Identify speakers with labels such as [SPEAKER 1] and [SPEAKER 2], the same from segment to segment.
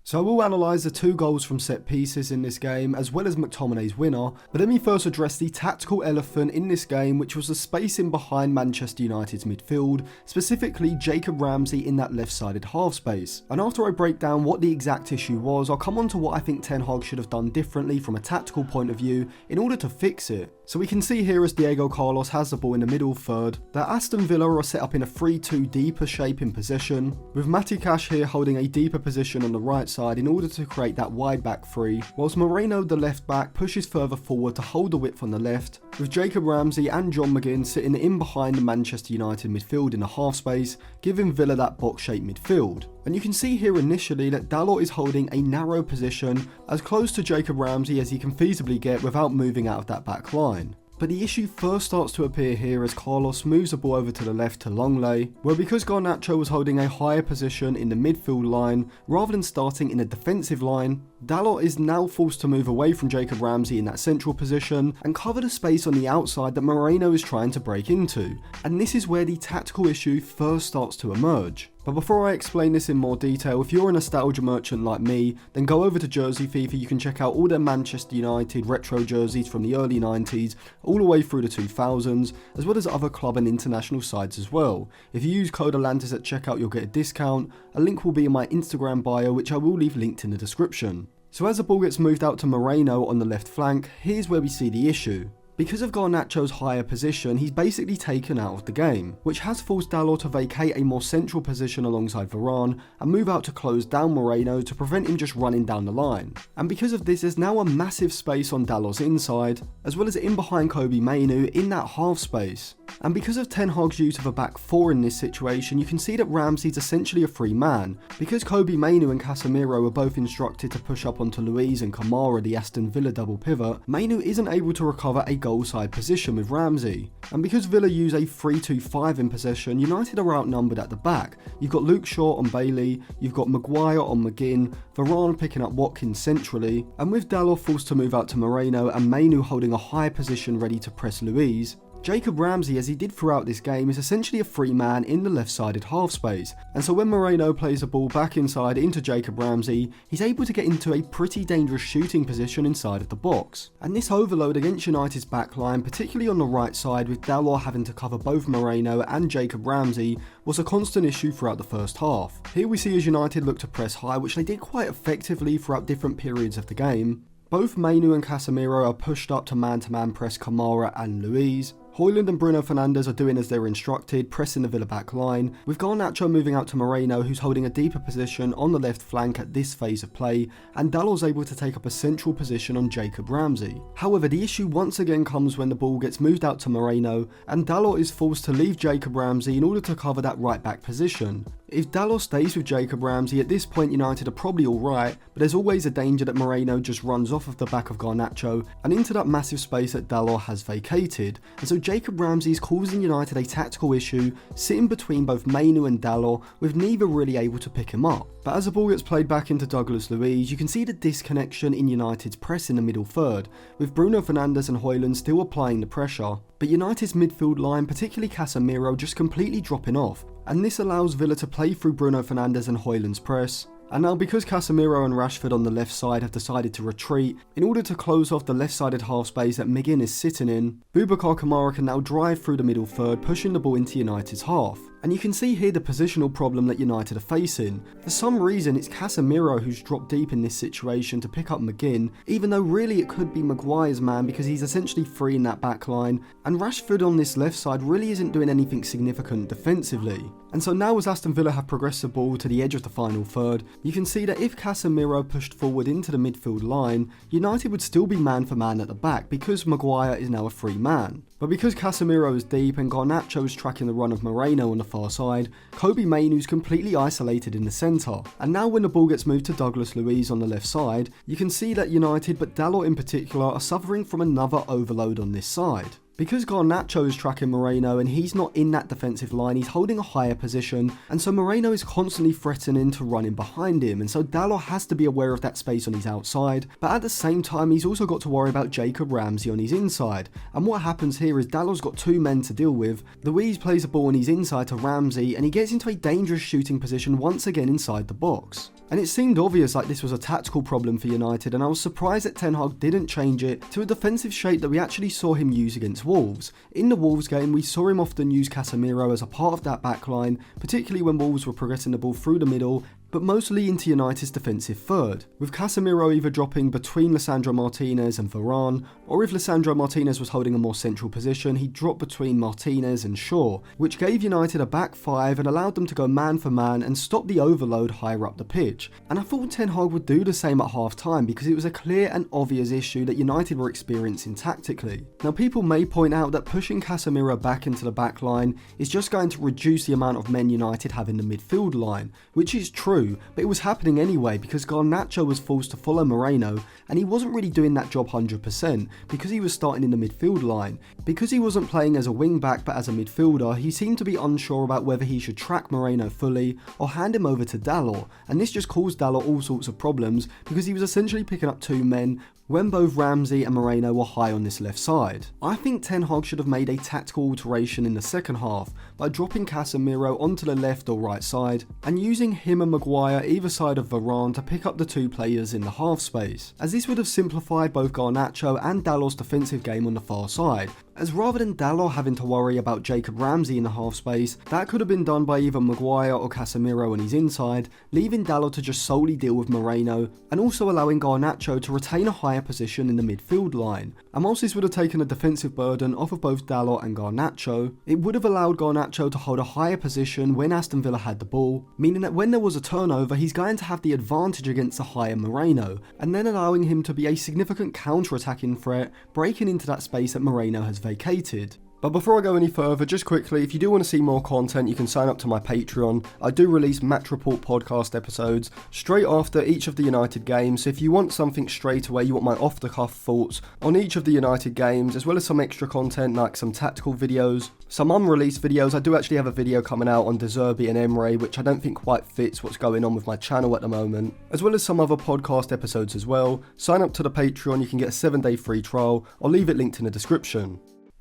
[SPEAKER 1] So I will analyse the 2 goals from set pieces in this game, as well as McTominay's winner, but let me first address the tactical elephant in this game, which was the spacing behind Manchester United's midfield, specifically Jacob Ramsey in that left-sided half space. And after I break down what the exact issue was, I'll come on to what I think Ten Hag should have done differently from a tactical point of view in order to fix it. So we can see here as Diego Carlos has the ball in the middle third, that Aston Villa are set up in a 3-2 deeper shape in possession, with Matty Cash here holding a deeper position on the right side in order to create that wide back three, whilst Moreno, the left back, pushes further forward to hold the width on the left, with Jacob Ramsey and John McGinn sitting in behind the Manchester United midfield in the half space, giving Villa that box-shaped midfield. And you can see here initially that Dalot is holding a narrow position, as close to Jacob Ramsey as he can feasibly get without moving out of that back line. But the issue first starts to appear here as Carlos moves the ball over to the left to Longley, where because Garnacho was holding a higher position in the midfield line rather than starting in a defensive line, Dalot is now forced to move away from Jacob Ramsey in that central position and cover the space on the outside that Moreno is trying to break into. And this is where the tactical issue first starts to emerge. But before I explain this in more detail, if you're a nostalgia merchant like me, then go over to Jersey FIFA. You can check out all their Manchester United retro jerseys from the early 90s all the way through the 2000s, as well as other club and international sides as well. If you use code Atlantis at checkout, you'll get a discount. A link will be in my Instagram bio, which I will leave linked in the description. So as the ball gets moved out to Moreno on the left flank, here's where we see the issue. Because of Garnacho's higher position, he's basically taken out of the game, which has forced Dalot to vacate a more central position alongside Varane and move out to close down Moreno to prevent him just running down the line. And because of this, there's now a massive space on Dalot's inside, as well as in behind Kobbie Mainoo in that half space. And because of Ten Hag's use of a back four in this situation, you can see that Ramsey's essentially a free man. Because Kobbie Mainoo and Casemiro were both instructed to push up onto Luiz and Kamara, the Aston Villa double pivot, Mainoo isn't able to recover a goal side position with Ramsey. And because Villa use a 3-2-5 in possession, United are outnumbered at the back. You've got Luke Shaw on Bailey, you've got Maguire on McGinn, Varane picking up Watkins centrally, and with Dalot forced to move out to Moreno and Mainoo holding a high position ready to press Luiz, Jacob Ramsey, as he did throughout this game, is essentially a free man in the left-sided half space, and so when Moreno plays the ball back inside into Jacob Ramsey, he's able to get into a pretty dangerous shooting position inside of the box. And this overload against United's backline, particularly on the right side with Dalot having to cover both Moreno and Jacob Ramsey, was a constant issue throughout the first half. Here we see as United look to press high, which they did quite effectively throughout different periods of the game. Both Mainoo and Casemiro are pushed up to man-to-man press Kamara and Luiz. Højlund and Bruno Fernandes are doing as they were instructed, pressing the Villa back line, with Garnacho moving out to Moreno, who's holding a deeper position on the left flank at this phase of play, and Dalot's able to take up a central position on Jacob Ramsey. However, the issue once again comes when the ball gets moved out to Moreno, and Dalot is forced to leave Jacob Ramsey in order to cover that right back position. If Dalot stays with Jacob Ramsey, at this point United are probably alright, but there's always a danger that Moreno just runs off of the back of Garnacho and into that massive space that Dalot has vacated, and so Jacob Ramsey is causing United a tactical issue, sitting between both Mainoo and Dalot, with neither really able to pick him up. But as the ball gets played back into Douglas Luiz, you can see the disconnection in United's press in the middle third, with Bruno Fernandes and Højlund still applying the pressure, but United's midfield line, particularly Casemiro, just completely dropping off, and this allows Villa to play through Bruno Fernandes and Højlund's press. And now because Casemiro and Rashford on the left side have decided to retreat, in order to close off the left-sided half space that McGinn is sitting in, Boubacar Kamara can now drive through the middle third, pushing the ball into United's half. And you can see here the positional problem that United are facing. For some reason, it's Casemiro who's dropped deep in this situation to pick up McGinn, even though really it could be Maguire's man because he's essentially free in that back line, and Rashford on this left side really isn't doing anything significant defensively. And so now as Aston Villa have progressed the ball to the edge of the final third, you can see that if Casemiro pushed forward into the midfield line, United would still be man for man at the back because Maguire is now a free man. But because Casemiro is deep and Garnacho is tracking the run of Moreno on the far side, Kobbie Mainoo's completely isolated in the centre. And now when the ball gets moved to Douglas Luiz on the left side, you can see that United, but Dalot in particular, are suffering from another overload on this side. Because Garnacho is tracking Moreno and he's not in that defensive line, he's holding a higher position, and so Moreno is constantly threatening to run in behind him, and so Dalot has to be aware of that space on his outside, but at the same time he's also got to worry about Jacob Ramsey on his inside. And what happens here is Dalot's got two men to deal with. Luiz plays a ball on his inside to Ramsey, and he gets into a dangerous shooting position once again inside the box. And it seemed obvious like this was a tactical problem for United, and I was surprised that Ten Hag didn't change it to a defensive shape that we actually saw him use against Wolves. In the Wolves game, we saw him often use Casemiro as a part of that backline, particularly when Wolves were progressing the ball through the middle, but mostly into United's defensive third, with Casemiro either dropping between Lisandro Martinez and Varane, or if Lisandro Martinez was holding a more central position, he dropped between Martinez and Shaw, which gave United a back five and allowed them to go man for man and stop the overload higher up the pitch. And I thought Ten Hag would do the same at half time because it was a clear and obvious issue that United were experiencing tactically. Now, people may point out that pushing Casemiro back into the back line is just going to reduce the amount of men United have in the midfield line, which is true, but it was happening anyway because Garnacho was forced to follow Moreno, and he wasn't really doing that job 100% because he was starting in the midfield line. Because he wasn't playing as a wing back but as a midfielder, he seemed to be unsure about whether he should track Moreno fully or hand him over to Dalot, and this just caused Dalot all sorts of problems because he was essentially picking up two men when both Ramsey and Moreno were high on this left side. I think Ten Hag should have made a tactical alteration in the second half by dropping Casemiro onto the left or right side and using him and Maguire either side of Varane to pick up the two players in the half space, as this would have simplified both Garnacho and Dalot's defensive game on the far side, as rather than Dalot having to worry about Jacob Ramsey in the half space, that could have been done by either Maguire or Casemiro on his inside, leaving Dalot to just solely deal with Moreno, and also allowing Garnacho to retain a higher position in the midfield line. And whilst this would have taken a defensive burden off of both Dalot and Garnacho, it would have allowed Garnacho to hold a higher position when Aston Villa had the ball, meaning that when there was a turnover he's going to have the advantage against the higher Moreno, and then allowing him to be a significant counter-attacking threat, breaking into that space that Moreno has vacated. But before I go any further, just quickly, if you do want to see more content, you can sign up to my Patreon. I do release Match Report podcast episodes straight after each of the United games, so if you want something straight away, you want my off-the-cuff thoughts on each of the United games, as well as some extra content like some tactical videos, some unreleased videos. I do actually have a video coming out on De Zerbi and Emre, which I don't think quite fits what's going on with my channel at the moment, as well as some other podcast episodes as well. Sign up to the Patreon, you can get a 7-day free trial. I'll leave it linked in the description.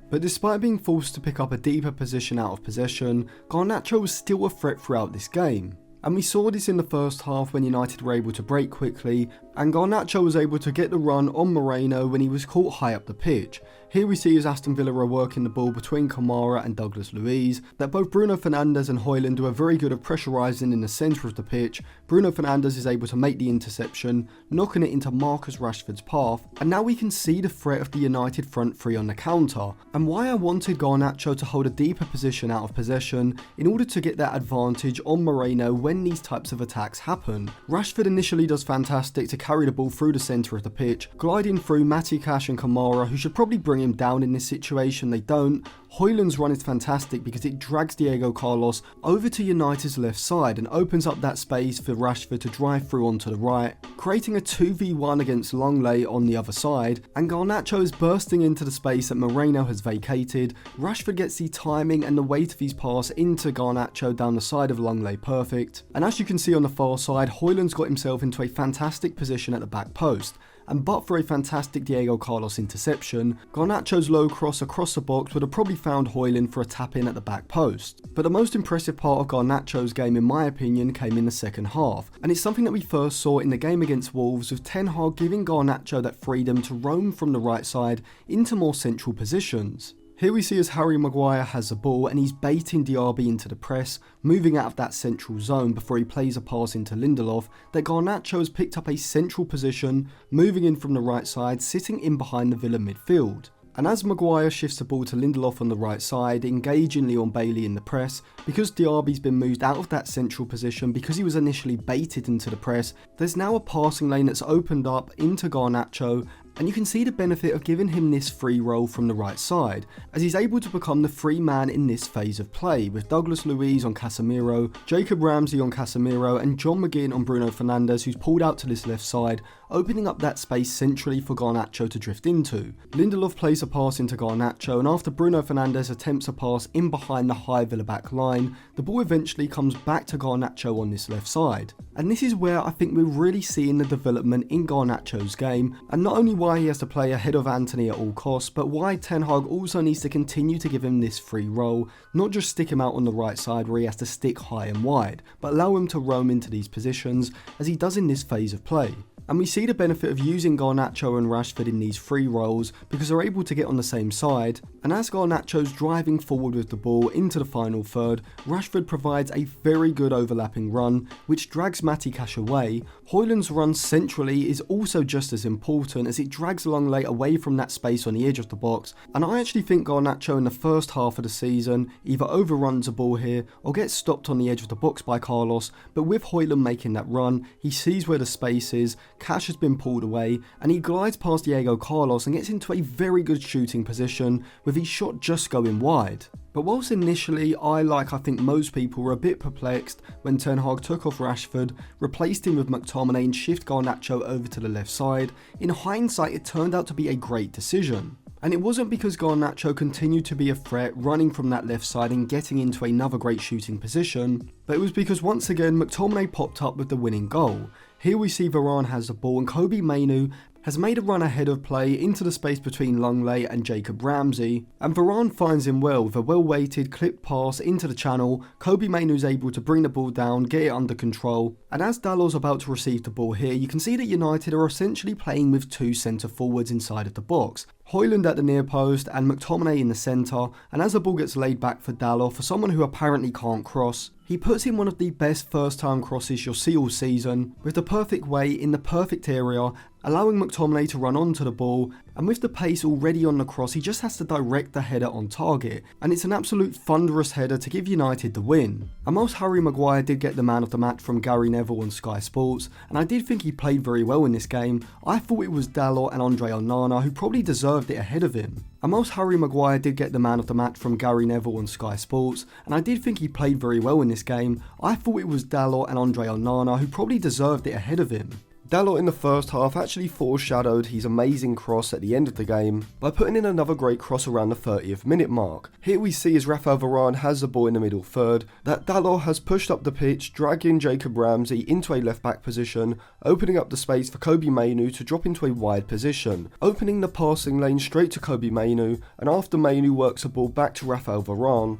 [SPEAKER 1] But despite being forced to pick up a deeper position out of possession, Garnacho was still a threat throughout this game. And we saw this in the first half when United were able to break quickly, and Garnacho was able to get the run on Moreno when he was caught high up the pitch. Here we see as Aston Villa are working the ball between Kamara and Douglas Luiz, that both Bruno Fernandes and Højlund are very good at pressurising in the centre of the pitch. Bruno Fernandes is able to make the interception, knocking it into Marcus Rashford's path, and now we can see the threat of the United front three on the counter, and why I wanted Garnacho to hold a deeper position out of possession in order to get that advantage on Moreno when these types of attacks happen. Rashford initially does fantastic to carry the ball through the centre of the pitch, gliding through Matty Cash and Kamara, who should probably bring him down in this situation. They don't. Højlund's run is fantastic because it drags Diego Carlos over to United's left side and opens up that space for Rashford to drive through onto the right, creating a 2v1 against Longley on the other side, and Garnacho is bursting into the space that Moreno has vacated. Rashford gets the timing and the weight of his pass into Garnacho down the side of Longley perfect, and as you can see on the far side, Højlund's got himself into a fantastic position at the back post. And but for a fantastic Diego Carlos interception, Garnacho's low cross across the box would have probably found Højlund for a tap-in at the back post. But the most impressive part of Garnacho's game in my opinion came in the second half, and it's something that we first saw in the game against Wolves, with Ten Hag giving Garnacho that freedom to roam from the right side into more central positions. Here we see as Harry Maguire has the ball and he's baiting Diaby into the press, moving out of that central zone before he plays a pass into Lindelof, that Garnacho has picked up a central position, moving in from the right side, sitting in behind the Villa midfield. And as Maguire shifts the ball to Lindelof on the right side, engaging Leon Bailey in the press, because Diaby's been moved out of that central position because he was initially baited into the press, there's now a passing lane that's opened up into Garnacho, and you can see the benefit of giving him this free role from the right side, as he's able to become the free man in this phase of play, with Douglas Luiz on Casemiro, Jacob Ramsey on Casemiro, and John McGinn on Bruno Fernandes, who's pulled out to this left side, opening up that space centrally for Garnacho to drift into. Lindelof plays a pass into Garnacho, and after Bruno Fernandes attempts a pass in behind the high Villa back line, the ball eventually comes back to Garnacho on this left side. And this is where I think we're really seeing the development in Garnacho's game, and not only why he has to play ahead of Antony at all costs, but why Ten Hag also needs to continue to give him this free role, not just stick him out on the right side where he has to stick high and wide, but allow him to roam into these positions as he does in this phase of play. And we see the benefit of using Garnacho and Rashford in these free roles because they're able to get on the same side, and as Garnacho's driving forward with the ball into the final third, Rashford provides a very good overlapping run which drags Matty Cash away. Højlund's run centrally is also just as important as it drags Longley away from that space on the edge of the box, and I actually think Garnacho in the first half of the season either overruns a ball here or gets stopped on the edge of the box by Carlos, but with Højlund making that run, he sees where the space is, Cash has been pulled away, and he glides past Diego Carlos and gets into a very good shooting position with his shot just going wide. But whilst initially I think most people were a bit perplexed when Ten Hag took off Rashford, replaced him with McTominay and shift Garnacho over to the left side, in hindsight it turned out to be a great decision. And it wasn't because Garnacho continued to be a threat running from that left side and getting into another great shooting position, but it was because once again McTominay popped up with the winning goal. Here we see Varane has the ball and Kobbie Mainoo has made a run ahead of play into the space between Longley and Jacob Ramsey, and Varane finds him well with a well-weighted clipped pass into the channel. Kobbie Mainoo's able to bring the ball down, get it under control, and as Dalot's about to receive the ball here, you can see that United are essentially playing with two centre forwards inside of the box. Højlund at the near post and McTominay in the centre, and as the ball gets laid back for Dalot, for someone who apparently can't cross, he puts in one of the best first time crosses you'll see all season, with the perfect way in the perfect area, allowing McTominay to run onto the ball, and with the pace already on the cross he just has to direct the header on target, and it's an absolute thunderous header to give United the win. And whilst Harry Maguire did get the man of the match from Gary Neville on Sky Sports, and I did think he played very well in this game, I thought it was Dalot and Andre Onana who probably deserved it ahead of him. And whilst Harry Maguire did get the man of the match from Gary Neville on Sky Sports, and I did think he played very well in this game, I thought it was Dalot and Andre Onana who probably deserved it ahead of him. Dalot in the first half actually foreshadowed his amazing cross at the end of the game by putting in another great cross around the 30th minute mark. Here we see as Rafael Varane has the ball in the middle third that Dalot has pushed up the pitch, dragging Jacob Ramsey into a left back position, opening up the space for Kobbie Mainoo to drop into a wide position, opening the passing lane straight to Kobbie Mainoo, and after Mainoo works the ball back to Rafael Varane,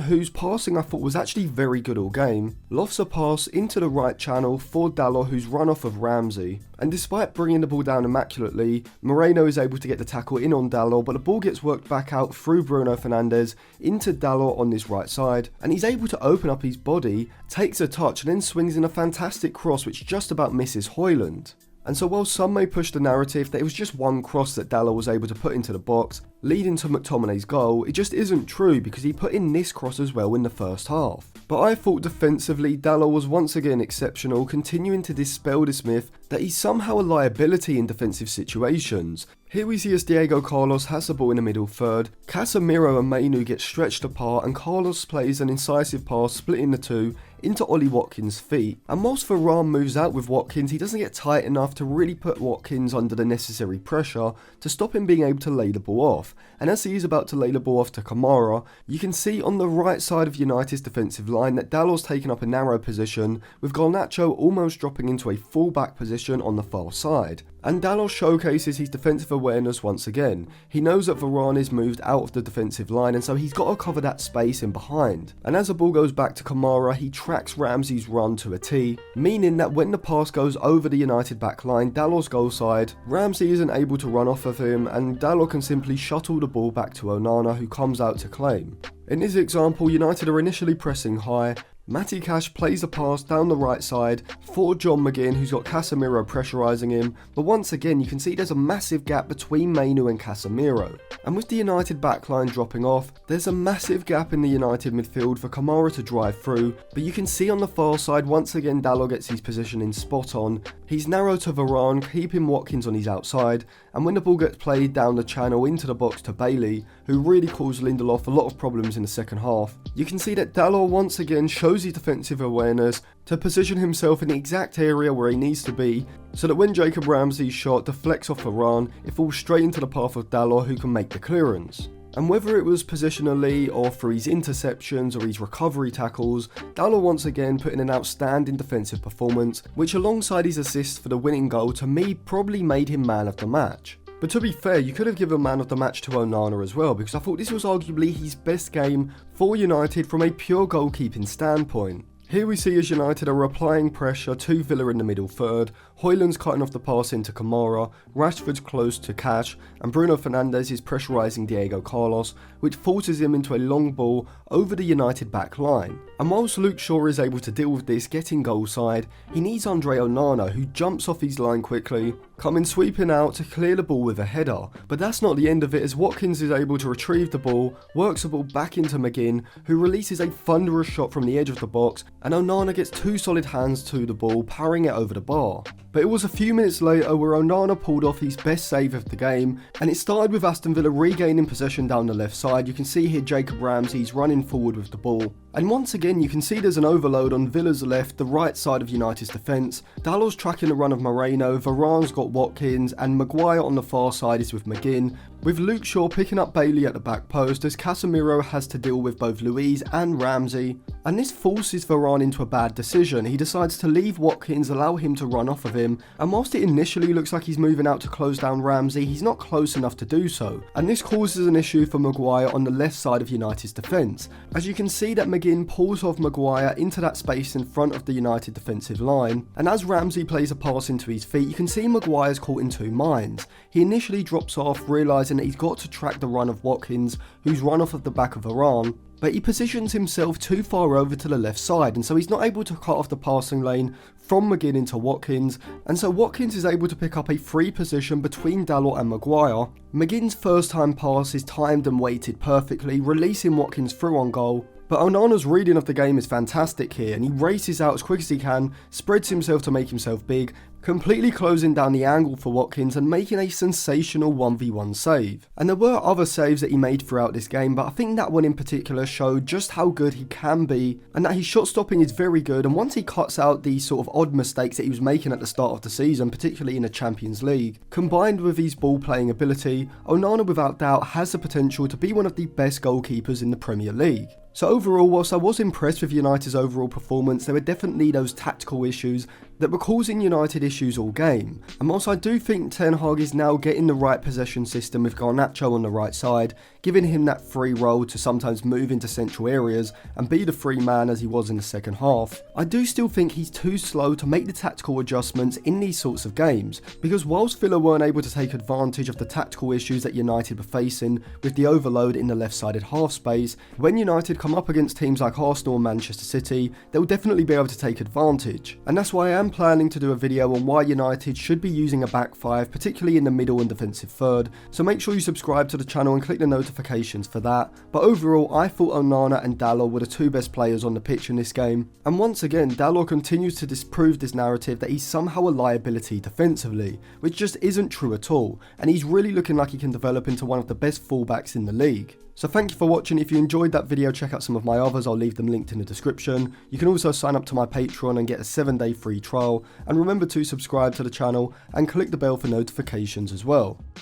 [SPEAKER 1] whose passing I thought was actually very good all game, lofts a pass into the right channel for Dalot, who's run off of Ramsey, and despite bringing the ball down immaculately, Moreno is able to get the tackle in on Dalot, but the ball gets worked back out through Bruno Fernandes into Dalot on this right side, and he's able to open up his body, takes a touch, and then swings in a fantastic cross which just about misses Højlund. And so while some may push the narrative that it was just one cross that Dalot was able to put into the box, leading to McTominay's goal, it just isn't true because he put in this cross as well in the first half. But I thought defensively Dalot was once again exceptional, continuing to dispel this myth that he's somehow a liability in defensive situations. Here we see as Diego Carlos has the ball in the middle third, Casemiro and Mainoo get stretched apart and Carlos plays an incisive pass splitting the two into Ollie Watkins' feet, and whilst Varane moves out with Watkins, he doesn't get tight enough to really put Watkins under the necessary pressure to stop him being able to lay the ball off, and as he is about to lay the ball off to Kamara, you can see on the right side of United's defensive line that Dalot's taken up a narrow position, with Garnacho almost dropping into a full-back position on the far side. And Dalot showcases his defensive awareness once again. He knows that Varane is moved out of the defensive line, and so he's got to cover that space in behind. And as the ball goes back to Kamara, he tracks Ramsey's run to a T, meaning that when the pass goes over the United back line, Dalot's goal side, Ramsey isn't able to run off of him, and Dalot can simply shuttle the ball back to Onana, who comes out to claim. In this example, United are initially pressing high. Matty Cash plays a pass down the right side for John McGinn, who's got Casemiro pressurising him, but once again you can see there's a massive gap between Mainoo and Casemiro. And with the United backline dropping off, there's a massive gap in the United midfield for Kamara to drive through, but you can see on the far side once again Dalot gets his positioning spot on. He's narrow to Varane, keeping Watkins on his outside, and when the ball gets played down the channel into the box to Bailey, who really caused Lindelof a lot of problems in the second half, you can see that Dalot once again shows his defensive awareness to position himself in the exact area where he needs to be, so that when Jacob Ramsey's shot deflects off Varane, it falls straight into the path of Dalot, who can make the clearance. And whether it was positionally or through his interceptions or his recovery tackles, Dalot once again put in an outstanding defensive performance, which alongside his assists for the winning goal, to me probably made him man of the match. But to be fair, you could have given man of the match to Onana as well, because I thought this was arguably his best game for United from a pure goalkeeping standpoint. Here we see as United are applying pressure to Villa in the middle third, Højlund's cutting off the pass into Kamara, Rashford's close to Cash, and Bruno Fernandes is pressurising Diego Carlos, which forces him into a long ball over the United back line. And whilst Luke Shaw is able to deal with this getting goal side, he needs Andre Onana, who jumps off his line quickly, coming sweeping out to clear the ball with a header. But that's not the end of it, as Watkins is able to retrieve the ball, works the ball back into McGinn, who releases a thunderous shot from the edge of the box, and Onana gets two solid hands to the ball, powering it over the bar. But it was a few minutes later where Onana pulled off his best save of the game, and it started with Aston Villa regaining possession down the left side. You can see here Jacob Ramsey's running forward with the ball. And once again you can see there's an overload on Villa's left, the right side of United's defence. Dalot's tracking the run of Moreno, Varane's got Watkins, and Maguire on the far side is with McGinn, with Luke Shaw picking up Bailey at the back post as Casemiro has to deal with both Luiz and Ramsey. And this forces Varane into a bad decision. He decides to leave Watkins, allow him to run off of him, and whilst it initially looks like he's moving out to close down Ramsey, he's not close enough to do so. And this causes an issue for Maguire on the left side of United's defence, as you can see that McGinn pulls off Maguire into that space in front of the United defensive line, and as Ramsey plays a pass into his feet, you can see Maguire's caught in two minds. He initially drops off, realising that he's got to track the run of Watkins, who's run off of the back of Varane, but he positions himself too far over to the left side, and so he's not able to cut off the passing lane from McGinn into Watkins, and so Watkins is able to pick up a free position between Dalot and Maguire. McGinn's first time pass is timed and weighted perfectly, releasing Watkins through on goal. But Onana's reading of the game is fantastic here, and he races out as quick as he can, spreads himself to make himself big, completely closing down the angle for Watkins and making a sensational 1v1 save. And there were other saves that he made throughout this game, but I think that one in particular showed just how good he can be, and that his shot stopping is very good, and once he cuts out these sort of odd mistakes that he was making at the start of the season, particularly in the Champions League, combined with his ball playing ability, Onana without doubt has the potential to be one of the best goalkeepers in the Premier League. So overall, whilst I was impressed with United's overall performance, there were definitely those tactical issues that were causing United issues all game. And whilst I do think Ten Hag is now getting the right possession system with Garnacho on the right side, giving him that free role to sometimes move into central areas and be the free man as he was in the second half, I do still think he's too slow to make the tactical adjustments in these sorts of games, because whilst Villa weren't able to take advantage of the tactical issues that United were facing with the overload in the left-sided half space, when United come up against teams like Arsenal and Manchester City, they'll definitely be able to take advantage. And that's why I am planning to do a video on why United should be using a back five, particularly in the middle and defensive third, so make sure you subscribe to the channel and click the notifications for that. But overall, I thought Onana and Dalot were the two best players on the pitch in this game, and once again Dalot continues to disprove this narrative that he's somehow a liability defensively, which just isn't true at all, and he's really looking like he can develop into one of the best fullbacks in the league. So thank you for watching. If you enjoyed that video, check out some of my others, I'll leave them linked in the description. You can also sign up to my Patreon and get a 7-day free trial, and remember to subscribe to the channel and click the bell for notifications as well.